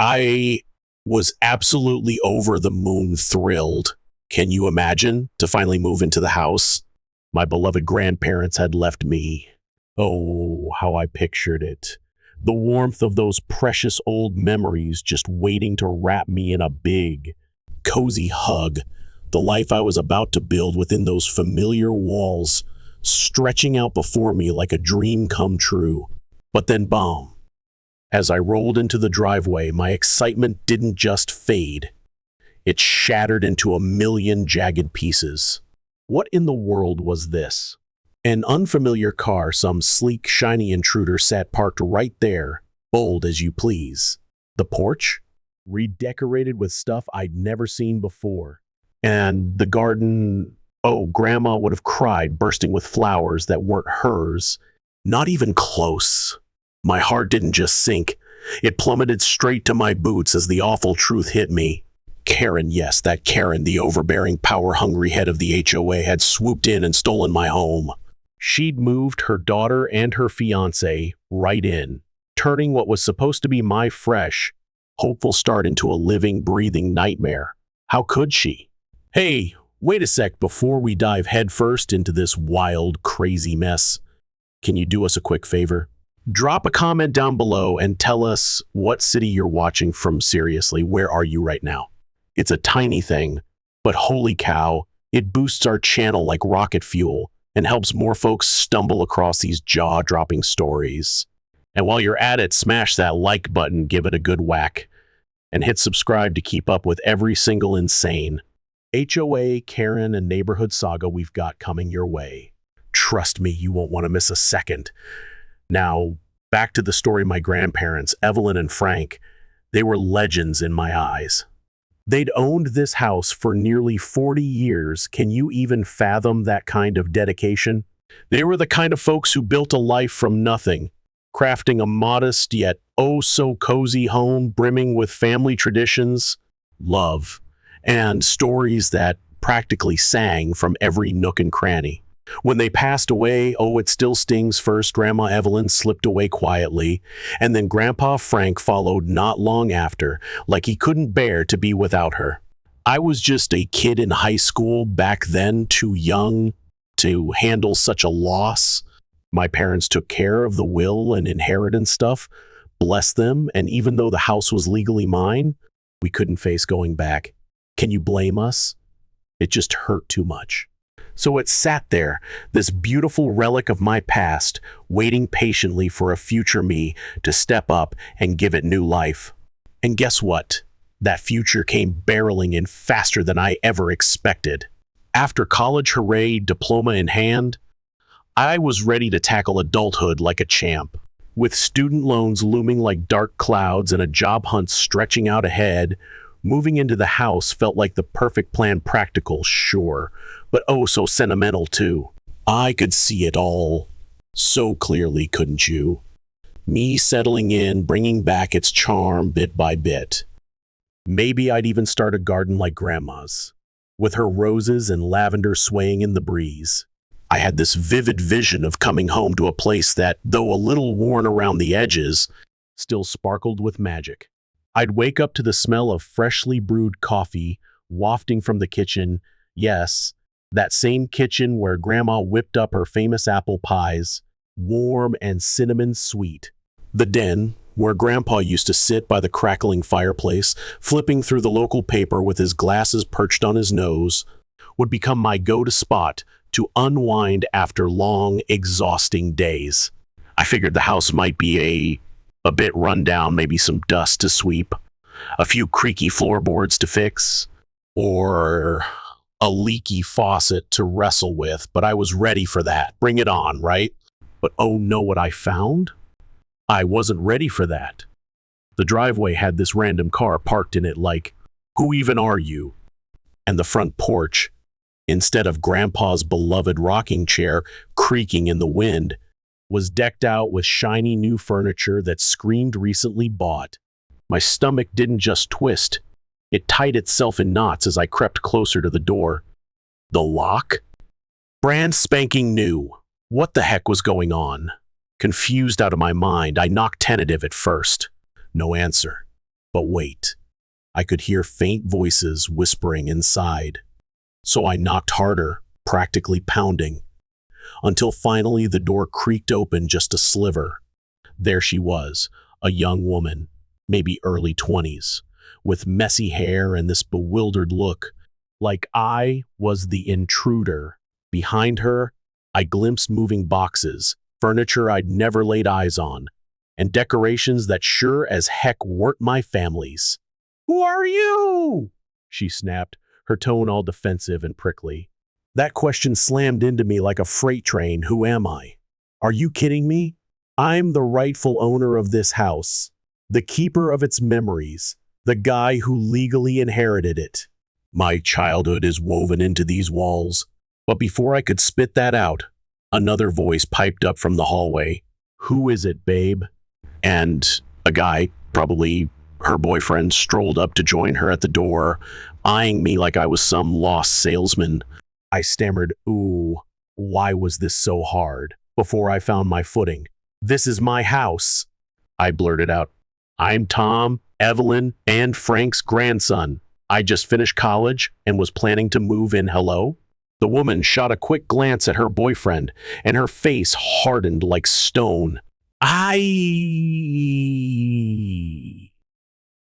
I was absolutely over the moon thrilled. Can you imagine to finally move into the house my beloved grandparents had left me? Oh, how I pictured it. The warmth of those precious old memories just waiting to wrap me in a big, cozy hug. The life I was about to build within those familiar walls, stretching out before me like a dream come true. But then, boom. As I rolled into the driveway, my excitement didn't just fade. It shattered into a million jagged pieces. What in the world was this? An unfamiliar car, some sleek, shiny intruder sat parked right there, bold as you please. The porch? Redecorated with stuff I'd never seen before. And the garden, oh, Grandma would have cried, bursting with flowers that weren't hers. Not even close. My heart didn't just sink. It plummeted straight to my boots as the awful truth hit me. Karen, yes, that Karen, the overbearing, power-hungry head of the HOA, had swooped in and stolen my home. She'd moved her daughter and her fiancé right in, turning what was supposed to be my fresh, hopeful start into a living, breathing nightmare. How could she? Hey, wait a sec before we dive headfirst into this wild, crazy mess. Can you do us a quick favor? Drop a comment down below and tell us what city you're watching from. Seriously, where are you right now? It's a tiny thing, but holy cow, it boosts our channel like rocket fuel and helps more folks stumble across these jaw-dropping stories. And while you're at it, smash that like button, give it a good whack, and hit subscribe to keep up with every single insane HOA, Karen, and neighborhood saga we've got coming your way. Trust me, you won't want to miss a second. Now, back to the story of my grandparents, Evelyn and Frank. They were legends in my eyes. They'd owned this house for nearly 40 years. Can you even fathom that kind of dedication? They were the kind of folks who built a life from nothing, crafting a modest yet oh-so-cozy home brimming with family traditions, love, and stories that practically sang from every nook and cranny. When they passed away, oh, it still stings. First, Grandma Evelyn slipped away quietly, and then Grandpa Frank followed not long after, like he couldn't bear to be without her. I was just a kid in high school back then, too young to handle such a loss. My parents took care of the will and inheritance stuff, bless them, and even though the house was legally mine, we couldn't face going back. Can you blame us? It just hurt too much. So it sat there, this beautiful relic of my past, waiting patiently for a future me to step up and give it new life. And guess what? That future came barreling in faster than I ever expected. After college hooray, diploma in hand, I was ready to tackle adulthood like a champ. With student loans looming like dark clouds and a job hunt stretching out ahead, moving into the house felt like the perfect plan. Practical, sure, but oh so sentimental too. I could see it all so clearly, couldn't you? Me settling in, bringing back its charm bit by bit. Maybe I'd even start a garden like Grandma's, with her roses and lavender swaying in the breeze. I had this vivid vision of coming home to a place that, though a little worn around the edges, still sparkled with magic. I'd wake up to the smell of freshly brewed coffee wafting from the kitchen. Yes, that same kitchen where Grandma whipped up her famous apple pies, warm and cinnamon sweet. The den, where Grandpa used to sit by the crackling fireplace, flipping through the local paper with his glasses perched on his nose, would become my go-to spot to unwind after long, exhausting days. I figured the house might be a bit run down, maybe some dust to sweep, a few creaky floorboards to fix, or a leaky faucet to wrestle with, but I was ready for that. Bring it on, right? But oh, know what I found? I wasn't ready for that. The driveway had this random car parked in it like, who even are you? And the front porch, instead of Grandpa's beloved rocking chair creaking in the wind, was decked out with shiny new furniture that screamed recently bought. My stomach didn't just twist. It tied itself in knots as I crept closer to the door. The lock? Brand spanking new. What the heck was going on? Confused out of my mind, I knocked tentative at first. No answer. But wait, I could hear faint voices whispering inside. So I knocked harder, practically pounding, until finally the door creaked open just a sliver. There she was, a young woman, maybe early 20s, with messy hair and this bewildered look, like I was the intruder. Behind her, I glimpsed moving boxes, furniture I'd never laid eyes on, and decorations that sure as heck weren't my family's. "Who are you?" she snapped, her tone all defensive and prickly. That question slammed into me like a freight train. Who am I? Are you kidding me? I'm the rightful owner of this house, the keeper of its memories, the guy who legally inherited it. My childhood is woven into these walls. But before I could spit that out, another voice piped up from the hallway. "Who is it, babe?" And a guy, probably her boyfriend, strolled up to join her at the door, eyeing me like I was some lost salesman. I stammered, "Ooh, why was this so hard?" before I found my footing. "This is my house," I blurted out. "I'm Tom, Evelyn, and Frank's grandson. I just finished college and was planning to move in. Hello?" The woman shot a quick glance at her boyfriend, and her face hardened like stone. "I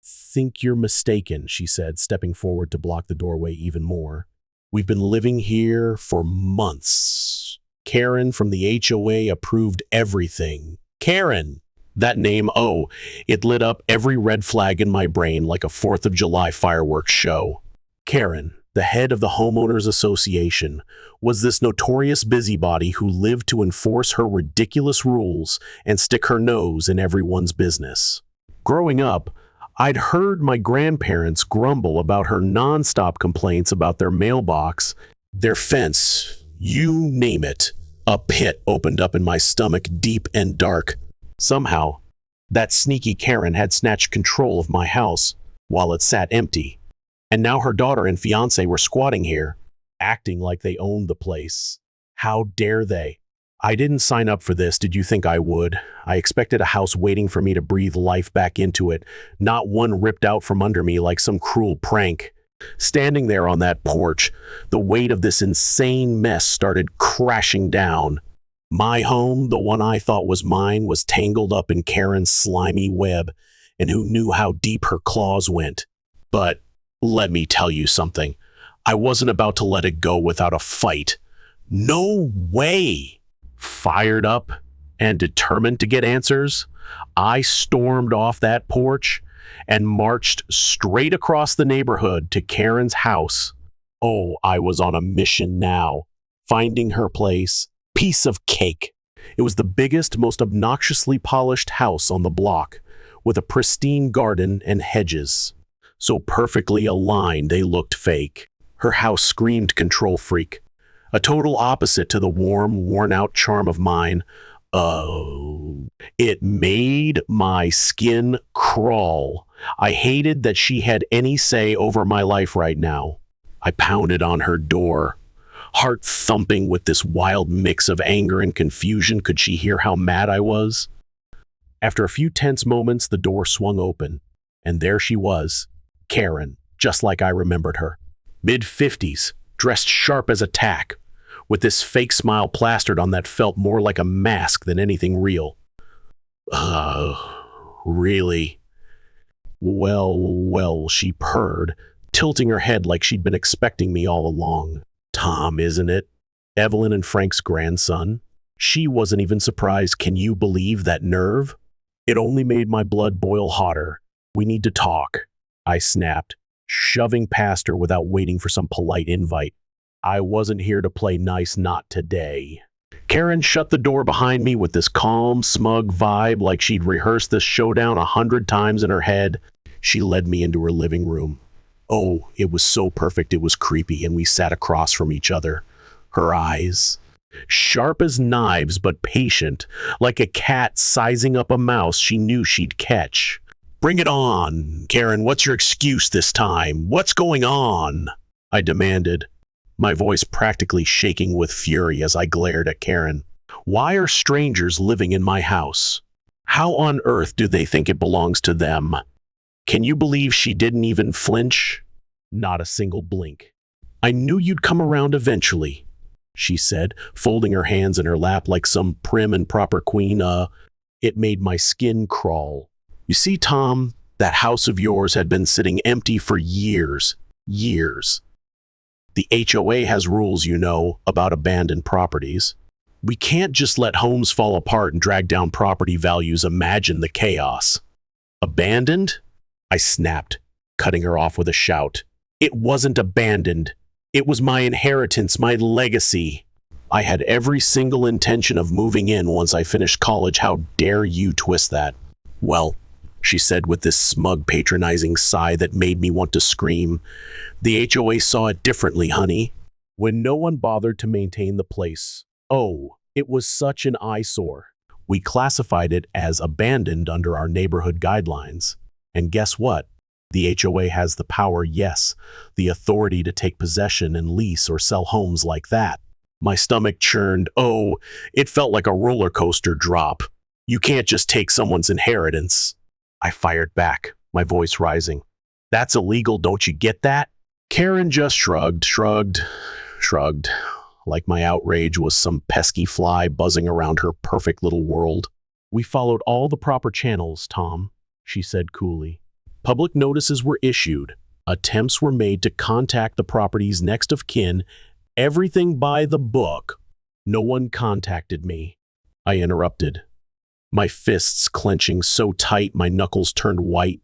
think you're mistaken," she said, stepping forward to block the doorway even more. "We've been living here for months. Karen from the HOA approved everything." Karen! That name, oh, it lit up every red flag in my brain like a 4th of July fireworks show. Karen, the head of the Homeowners Association, was this notorious busybody who lived to enforce her ridiculous rules and stick her nose in everyone's business. Growing up, I'd heard my grandparents grumble about her nonstop complaints about their mailbox, their fence, you name it. A pit opened up in my stomach, deep and dark. Somehow, that sneaky Karen had snatched control of my house while it sat empty. And now her daughter and fiancé were squatting here, acting like they owned the place. How dare they? I didn't sign up for this. Did you think I would? I expected a house waiting for me to breathe life back into it, not one ripped out from under me like some cruel prank. Standing there on that porch, the weight of this insane mess started crashing down. My home, the one I thought was mine, was tangled up in Karen's slimy web, and who knew how deep her claws went. But let me tell you something. I wasn't about to let it go without a fight. No way! Fired up and determined to get answers, I stormed off that porch and marched straight across the neighborhood to Karen's house. Oh, I was on a mission now. Finding her place, piece of cake. It was the biggest, most obnoxiously polished house on the block, with a pristine garden and hedges. So perfectly aligned they looked fake. Her house screamed control freak, a total opposite to the warm, worn-out charm of mine. Oh, it made my skin crawl. I hated that she had any say over my life right now. I pounded on her door, heart thumping with this wild mix of anger and confusion. Could she hear how mad I was? After a few tense moments, the door swung open, and there she was, Karen, just like I remembered her. Mid-50s, dressed sharp as a tack, with this fake smile plastered on that felt more like a mask than anything real. Really? Well, she purred, tilting her head like she'd been expecting me all along. Tom, isn't it? Evelyn and Frank's grandson. She wasn't even surprised. Can you believe that nerve? It only made my blood boil hotter. We need to talk, I snapped, shoving past her without waiting for some polite invite. I wasn't here to play nice, not today. Karen shut the door behind me with this calm, smug vibe like she'd rehearsed this showdown 100 times in her head. She led me into her living room. Oh, it was so perfect it was creepy, and we sat across from each other. Her eyes, sharp as knives but patient, like a cat sizing up a mouse she knew she'd catch. Bring it on, Karen, what's your excuse this time? What's going on? I demanded, my voice practically shaking with fury as I glared at Karen. Why are strangers living in my house? How on earth do they think it belongs to them? Can you believe she didn't even flinch? Not a single blink. I knew you'd come around eventually, she said, folding her hands in her lap like some prim and proper queen. It made my skin crawl. You see, Tom, that house of yours had been sitting empty for years. Years. The HOA has rules, you know, about abandoned properties. We can't just let homes fall apart and drag down property values. Imagine the chaos. Abandoned? I snapped, cutting her off with a shout. It wasn't abandoned. It was my inheritance, my legacy. I had every single intention of moving in once I finished college. How dare you twist that? Well, she said with this smug, patronizing sigh that made me want to scream. The HOA saw it differently, honey. When no one bothered to maintain the place. Oh, it was such an eyesore. We classified it as abandoned under our neighborhood guidelines. And guess what? The HOA has the power, yes, the authority to take possession and lease or sell homes like that. My stomach churned. Oh, it felt like a roller coaster drop. You can't just take someone's inheritance. I fired back, my voice rising. That's illegal, don't you get that? Karen just shrugged, like my outrage was some pesky fly buzzing around her perfect little world. We followed all the proper channels, Tom, she said coolly. Public notices were issued. Attempts were made to contact the property's next of kin. Everything by the book. No one contacted me. I interrupted, my fists clenching so tight my knuckles turned white.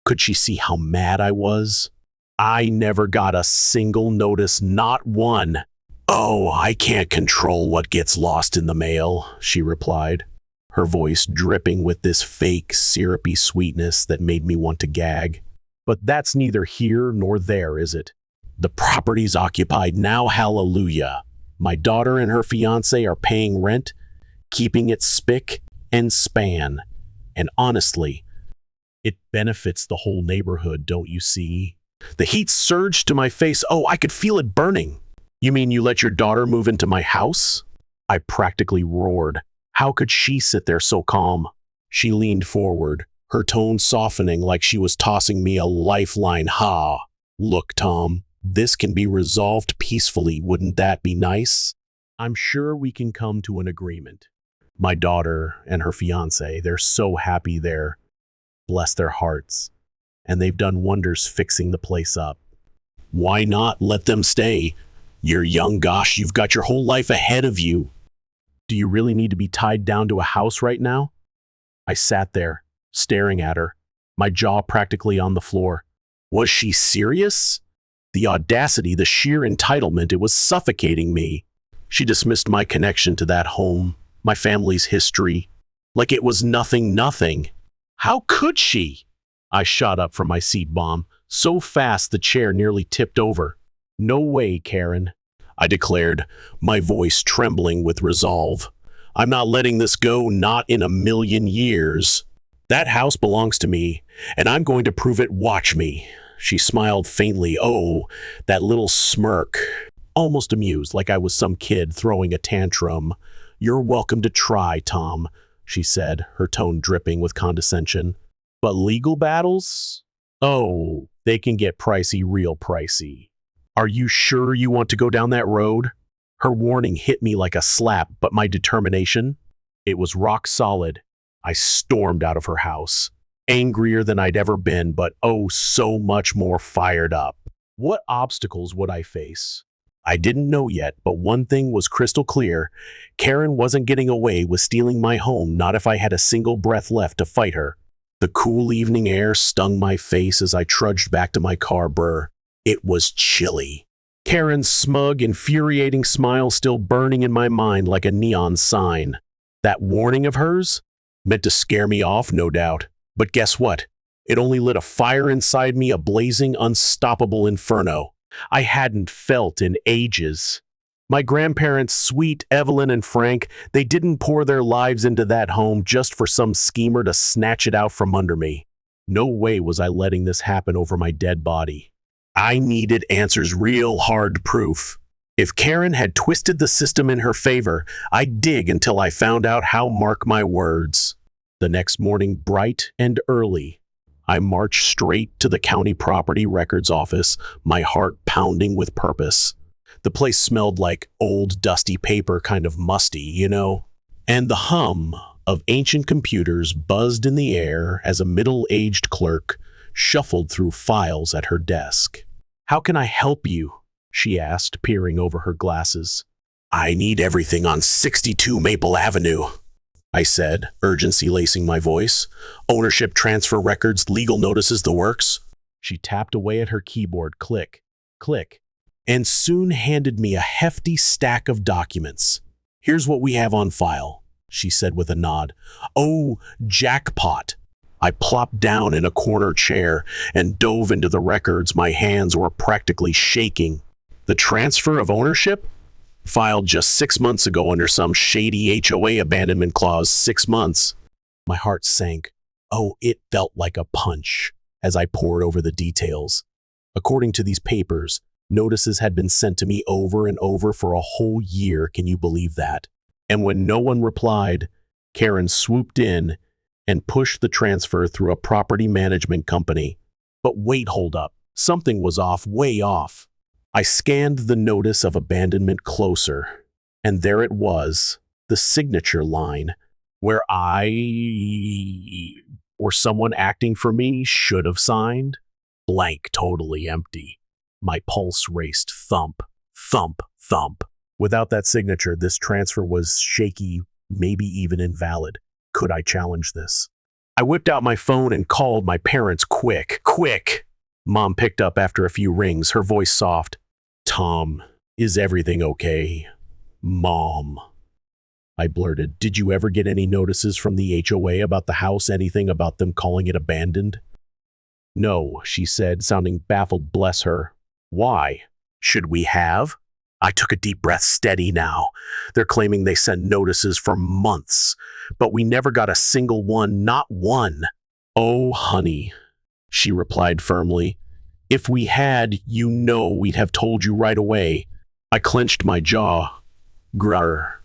Could she see how mad I was? I never got a single notice, not one. Oh, I can't control what gets lost in the mail, she replied, her voice dripping with this fake, syrupy sweetness that made me want to gag. But that's neither here nor there, is it? The property's occupied now, hallelujah. My daughter and her fiancé are paying rent, keeping it spick and span. And honestly, it benefits the whole neighborhood, don't you see? The heat surged to my face. Oh, I could feel it burning. You mean you let your daughter move into my house? I practically roared. How could she sit there so calm? She leaned forward, her tone softening like she was tossing me a lifeline. Ha! Look, Tom, this can be resolved peacefully. Wouldn't that be nice? I'm sure we can come to an agreement. My daughter and her fiancé, they're so happy there. Bless their hearts. And they've done wonders fixing the place up. Why not let them stay? You're young, gosh, you've got your whole life ahead of you. Do you really need to be tied down to a house right now? I sat there, staring at her, my jaw practically on the floor. Was she serious? The audacity, the sheer entitlement, it was suffocating me. She dismissed my connection to that home, my family's history, like it was nothing. How could she? I shot up from my seat bomb, so fast the chair nearly tipped over. No way, Karen, I declared, my voice trembling with resolve. I'm not letting this go, not in a million years. That house belongs to me, and I'm going to prove it. Watch me. She smiled faintly. Oh, that little smirk. Almost amused, like I was some kid throwing a tantrum. You're welcome to try, Tom, she said, her tone dripping with condescension. But legal battles? Oh, they can get pricey, real pricey. Are you sure you want to go down that road? Her warning hit me like a slap, but my determination? It was rock solid. I stormed out of her house, angrier than I'd ever been, but oh, so much more fired up. What obstacles would I face? I didn't know yet, but one thing was crystal clear. Karen wasn't getting away with stealing my home, not if I had a single breath left to fight her. The cool evening air stung my face as I trudged back to my car. Brr. It was chilly. Karen's smug, infuriating smile still burning in my mind like a neon sign. That warning of hers? Meant to scare me off, no doubt. But guess what? It only lit a fire inside me, a blazing, unstoppable inferno I hadn't felt in ages. My grandparents, sweet Evelyn and Frank, they didn't pour their lives into that home just for some schemer to snatch it out from under me. No way was I letting this happen over my dead body. I needed answers, real hard proof. If Karen had twisted the system in her favor, I'd dig until I found out how. Mark my words. The next morning, bright and early, I marched straight to the county property records office, my heart pounding with purpose. The place smelled like old, dusty paper, kind of musty, you know? And the hum of ancient computers buzzed in the air as a middle-aged clerk shuffled through files at her desk. "How can I help you?" she asked, peering over her glasses. "I need everything on 62 Maple Avenue," I said, urgency lacing my voice. "Ownership transfer records, legal notices, the works." She tapped away at her keyboard, click, click, and soon handed me a hefty stack of documents. "Here's what we have on file," she said with a nod. "Oh, jackpot." I plopped down in a corner chair and dove into the records. My hands were practically shaking. The transfer of ownership? Filed just 6 months ago under some shady HOA abandonment clause. 6 months. My heart sank. Oh, it felt like a punch as I pored over the details. According to these papers, notices had been sent to me over and over for a whole year. Can you believe that? And when no one replied, Karen swooped in and pushed the transfer through a property management company. But wait, hold up. Something was off, way off. I scanned the notice of abandonment closer, and there it was, the signature line, where I, or someone acting for me, should have signed. Blank, totally empty. My pulse raced, thump, thump, thump. Without that signature, this transfer was shaky, maybe even invalid. Could I challenge this? I whipped out my phone and called my parents quick. Quick! Mom picked up after a few rings, her voice soft. "Tom, is everything okay?" "Mom," I blurted, "did you ever get any notices from the HOA about the house, anything about them calling it abandoned?" "No," she said, sounding baffled, bless her. "Why? Should we have?" I took a deep breath, steady now. They're claiming they sent notices for months, but we never got a single one, not one. "Oh, honey," she replied firmly. "If we had, you know we'd have told you right away." I clenched my jaw. Grr.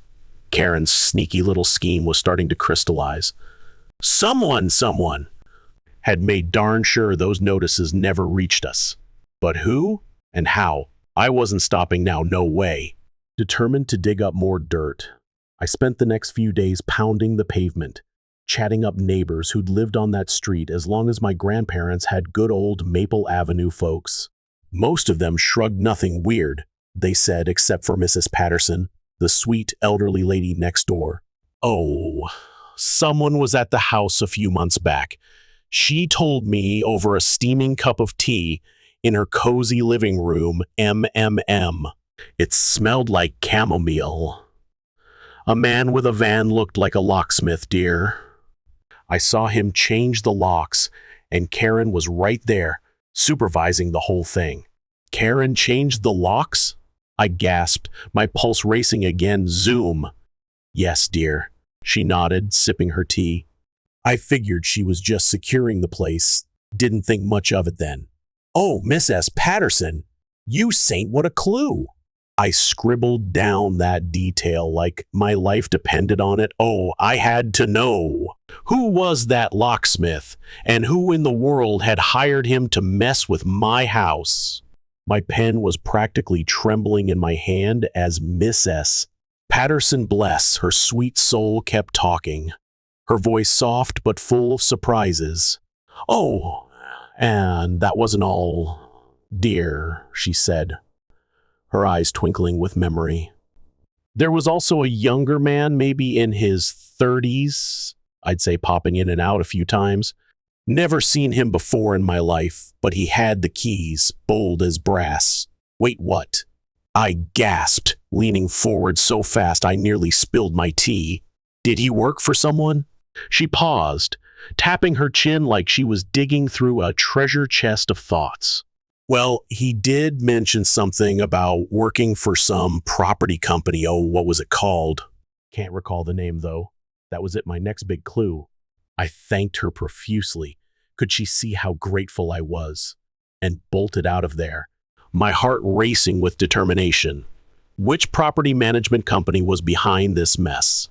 Karen's sneaky little scheme was starting to crystallize. Someone had made darn sure those notices never reached us. But who and how? I wasn't stopping now, no way. Determined to dig up more dirt, I spent the next few days pounding the pavement, chatting up neighbors who'd lived on that street as long as my grandparents had good old Maple Avenue folks. Most of them shrugged, nothing weird, they said, except for Mrs. Patterson, the sweet elderly lady next door. Oh, someone was at the house a few months back. She told me over a steaming cup of tea in her cozy living room, MMM. It smelled like chamomile. A man with a van looked like a locksmith, dear. I saw him change the locks, and Karen was right there, supervising the whole thing. Karen changed the locks? I gasped, my pulse racing again. Zoom. Yes, dear, she nodded, sipping her tea. I figured she was just securing the place. Didn't think much of it then. Oh, Miss S. Patterson, you saint, what a clue. I scribbled down that detail like my life depended on it. Oh, I had to know. Who was that locksmith, and who in the world had hired him to mess with my house? My pen was practically trembling in my hand as Miss S. Patterson, bless her sweet soul, kept talking, her voice soft but full of surprises. Oh, and that wasn't all, dear, she said, her eyes twinkling with memory. There was also a younger man, maybe in his 30s, I'd say, popping in and out a few times. Never seen him before in my life, but he had the keys, bold as brass. Wait, what? I gasped, leaning forward so fast I nearly spilled my tea. Did he work for someone? She paused, tapping her chin like she was digging through a treasure chest of thoughts. Well, he did mention something about working for some property company. Oh, what was it called? Can't recall the name, though. That was it, my next big clue. I thanked her profusely. Could she see how grateful I was? And bolted out of there, my heart racing with determination. Which property management company was behind this mess?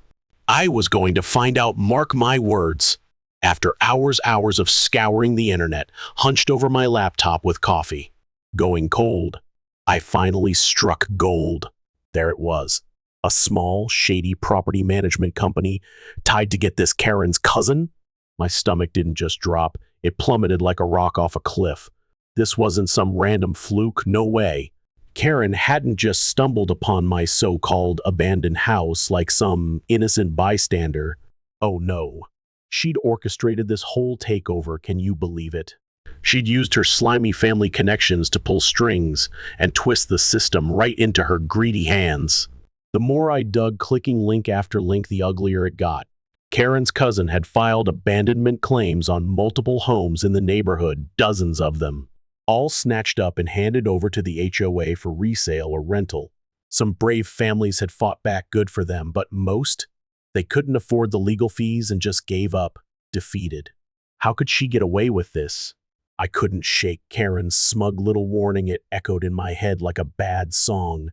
I was going to find out, mark my words. After hours of scouring the internet, hunched over my laptop with coffee, going cold, I finally struck gold. There it was. A small, shady property management company tied to get this Karen's cousin? My stomach didn't just drop, it plummeted like a rock off a cliff. This wasn't some random fluke, no way. Karen hadn't just stumbled upon my so-called abandoned house like some innocent bystander. Oh no. She'd orchestrated this whole takeover, can you believe it? She'd used her slimy family connections to pull strings and twist the system right into her greedy hands. The more I dug, clicking link after link, the uglier it got. Karen's cousin had filed abandonment claims on multiple homes in the neighborhood, dozens of them, all snatched up and handed over to the HOA for resale or rental. Some brave families had fought back, good for them, but most, they couldn't afford the legal fees and just gave up, defeated. How could she get away with this? I couldn't shake Karen's smug little warning. It echoed in my head like a bad song.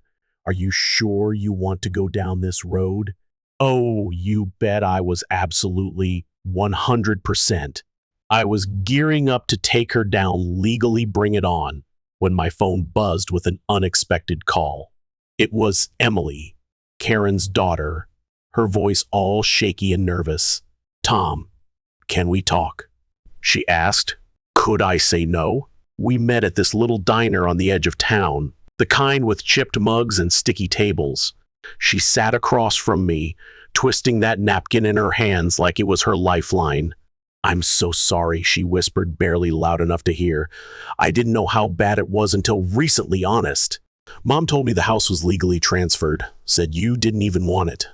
Are you sure you want to go down this road? Oh, you bet I was absolutely 100%. I was gearing up to take her down, legally bring it on, when my phone buzzed with an unexpected call. It was Emily, Karen's daughter, her voice all shaky and nervous. "Tom, can we talk?" she asked. Could I say no? We met at this little diner on the edge of town, the kind with chipped mugs and sticky tables. She sat across from me, twisting that napkin in her hands like it was her lifeline. "I'm so sorry," she whispered, barely loud enough to hear. "I didn't know how bad it was until recently, honest. Mom told me the house was legally transferred, said you didn't even want it.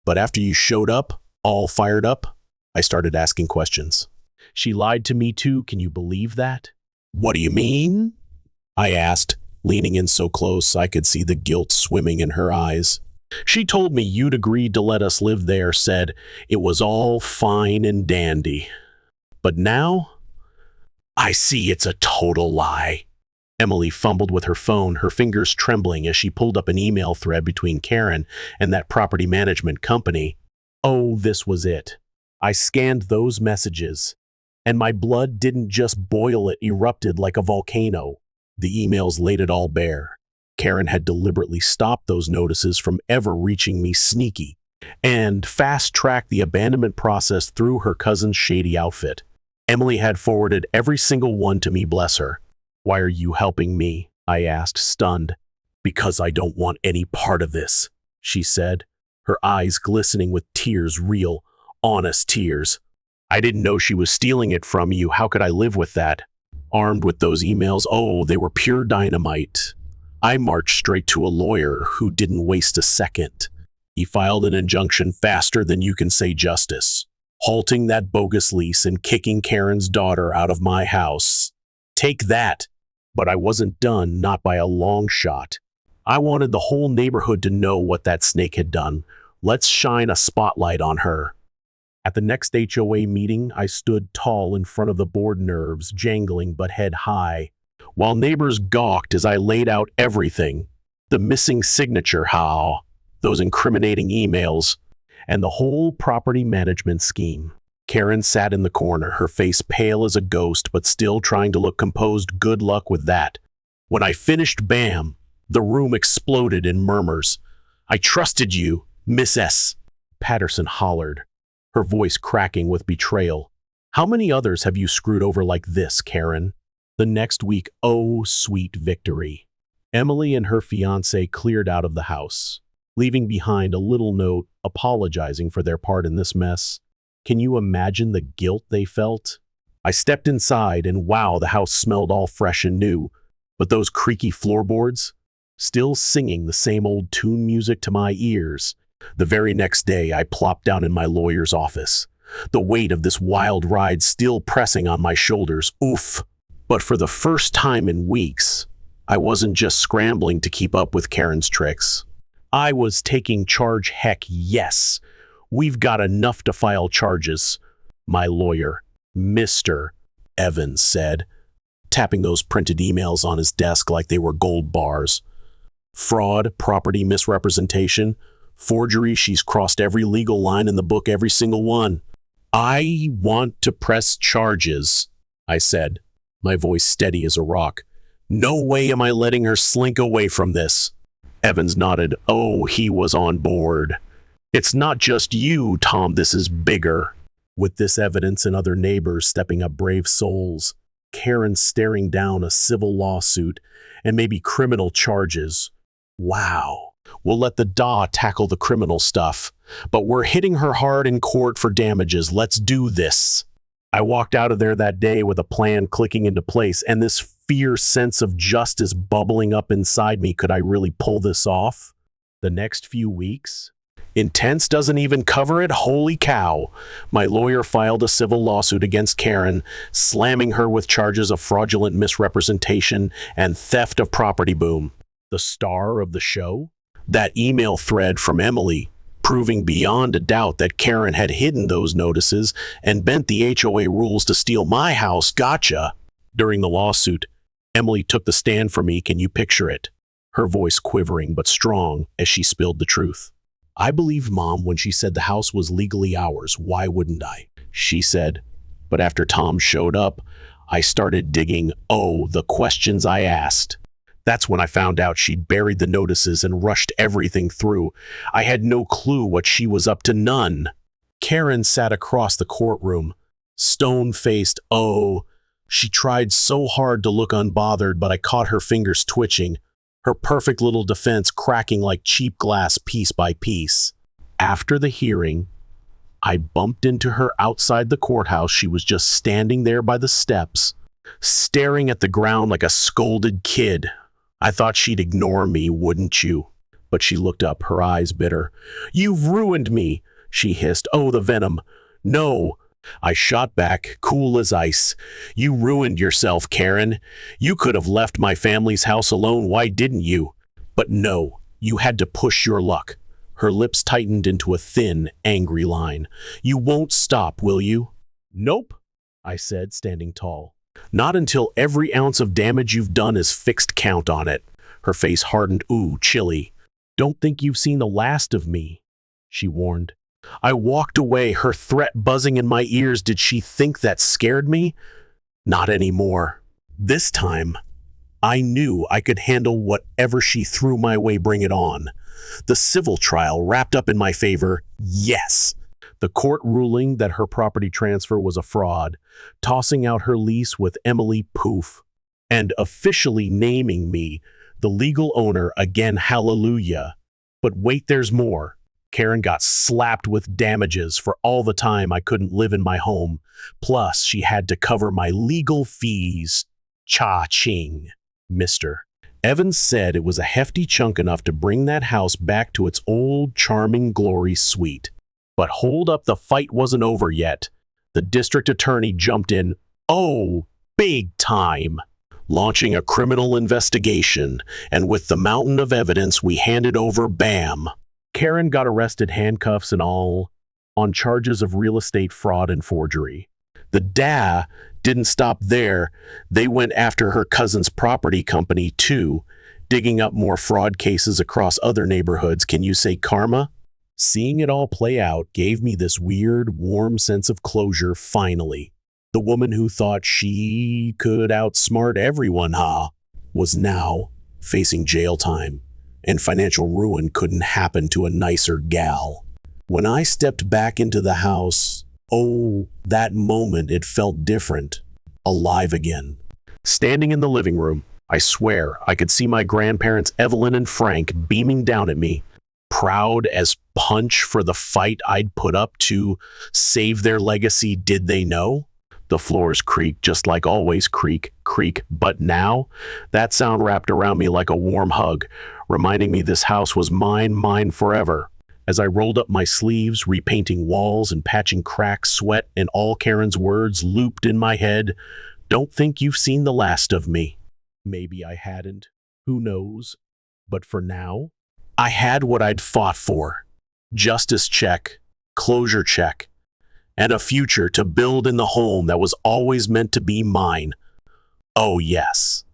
But after you showed up, all fired up, I started asking questions. She lied to me too, can you believe that?" "What do you mean?" I asked, leaning in so close I could see the guilt swimming in her eyes. "She told me you'd agreed to let us live there, said it was all fine and dandy. But now, I see it's a total lie." Emily fumbled with her phone, her fingers trembling as she pulled up an email thread between Karen and that property management company. Oh, this was it. I scanned those messages, and my blood didn't just boil, it erupted like a volcano. The emails laid it all bare. Karen had deliberately stopped those notices from ever reaching me, sneaky, and fast-tracked the abandonment process through her cousin's shady outfit. Emily had forwarded every single one to me, bless her. "Why are you helping me?" I asked, stunned. "Because I don't want any part of this," she said, her eyes glistening with tears, real, honest tears. "I didn't know she was stealing it from you. How could I live with that?" Armed with those emails, oh, they were pure dynamite. I marched straight to a lawyer who didn't waste a second. He filed an injunction faster than you can say justice, halting that bogus lease and kicking Karen's daughter out of my house. Take that. But I wasn't done, not by a long shot. I wanted the whole neighborhood to know what that snake had done. Let's shine a spotlight on her. At the next HOA meeting, I stood tall in front of the board, nerves jangling but head high, while neighbors gawked as I laid out everything. The missing signature, how, those incriminating emails, and the whole property management scheme. Karen sat in the corner, her face pale as a ghost, but still trying to look composed. Good luck with that. When I finished, bam, the room exploded in murmurs. "I trusted you, Miss S." Patterson hollered, her voice cracking with betrayal. "How many others have you screwed over like this, Karen?" The next week, oh, sweet victory. Emily and her fiancé cleared out of the house, leaving behind a little note apologizing for their part in this mess. Can you imagine the guilt they felt? I stepped inside and wow, the house smelled all fresh and new. But those creaky floorboards, still singing the same old tune music to my ears. The very next day, I plopped down in my lawyer's office, the weight of this wild ride still pressing on my shoulders. Oof. But for the first time in weeks, I wasn't just scrambling to keep up with Karen's tricks. I was taking charge. Heck yes. We've got enough to file charges, my lawyer, Mr. Evans, said, tapping those printed emails on his desk like they were gold bars. Fraud, property misrepresentation, forgery, she's crossed every legal line in the book, every single one. I want to press charges, I said, my voice steady as a rock. No way am I letting her slink away from this. Evans nodded. Oh, he was on board. It's not just you, Tom, this is bigger. With this evidence and other neighbors stepping up brave souls, Karen staring down a civil lawsuit and maybe criminal charges. Wow. We'll let the DA tackle the criminal stuff, but we're hitting her hard in court for damages. Let's do this. I walked out of there that day with a plan clicking into place, and this fierce sense of justice bubbling up inside me. Could I really pull this off? The next few weeks? Intense doesn't even cover it? Holy cow. My lawyer filed a civil lawsuit against Karen, slamming her with charges of fraudulent misrepresentation and theft of property. Boom. The star of the show? That email thread from Emily, proving beyond a doubt that Karen had hidden those notices and bent the HOA rules to steal my house. Gotcha. During the lawsuit, Emily took the stand for me. Can you picture it? Her voice quivering but strong as she spilled the truth. I believed Mom when she said the house was legally ours. Why wouldn't I? She said. But after Tom showed up, I started digging. Oh, the questions I asked. That's when I found out she'd buried the notices and rushed everything through. I had no clue what she was up to. None. Karen sat across the courtroom, stone-faced. Oh, she tried so hard to look unbothered, but I caught her fingers twitching, her perfect little defense cracking like cheap glass piece by piece. After the hearing, I bumped into her outside the courthouse. She was just standing there by the steps, staring at the ground like a scolded kid. I thought she'd ignore me, wouldn't you? But she looked up, her eyes bitter. You've ruined me, she hissed. Oh, the venom. No. I shot back, cool as ice. You ruined yourself, Karen. You could have left my family's house alone. Why didn't you? But no, you had to push your luck. Her lips tightened into a thin, angry line. You won't stop, will you? Nope, I said, standing tall. Not until every ounce of damage you've done is fixed. Count on it. Her face hardened. Ooh, chilly. Don't think you've seen the last of me, she warned. I walked away, her threat buzzing in my ears. Did she think that scared me? Not anymore. This time, I knew I could handle whatever she threw my way. Bring it on. The civil trial wrapped up in my favor. Yes. The court ruling that her property transfer was a fraud, tossing out her lease with Emily. Poof. And officially naming me the legal owner again. Hallelujah. But wait, there's more. Karen got slapped with damages for all the time I couldn't live in my home. Plus, she had to cover my legal fees. Cha-ching, mister. Evans said it was a hefty chunk enough to bring that house back to its old charming glory suite. But hold up, the fight wasn't over yet. The district attorney jumped in. Oh, big time. Launching a criminal investigation, and with the mountain of evidence we handed over, bam. Karen got arrested, handcuffs and all, on charges of real estate fraud and forgery. The DA didn't stop there. They went after her cousin's property company too, digging up more fraud cases across other neighborhoods. Can you say karma? Seeing it all play out gave me this weird, warm sense of closure. Finally, the woman who thought she could outsmart everyone, was now facing jail time, and financial ruin couldn't happen to a nicer gal. When I stepped back into the house, oh, that moment it felt different, alive again. Standing in the living room, I swear I could see my grandparents Evelyn and Frank beaming down at me, proud as punch for the fight I'd put up to save their legacy. Did they know? The floors creaked, just like always. Creak, creak. But now, that sound wrapped around me like a warm hug, reminding me this house was mine, mine forever. As I rolled up my sleeves, repainting walls and patching cracks, sweat and all Karen's words looped in my head. Don't think you've seen the last of me. Maybe I hadn't. Who knows? But for now, I had what I'd fought for. Justice check, closure check, and a future to build in the home that was always meant to be mine. Oh yes.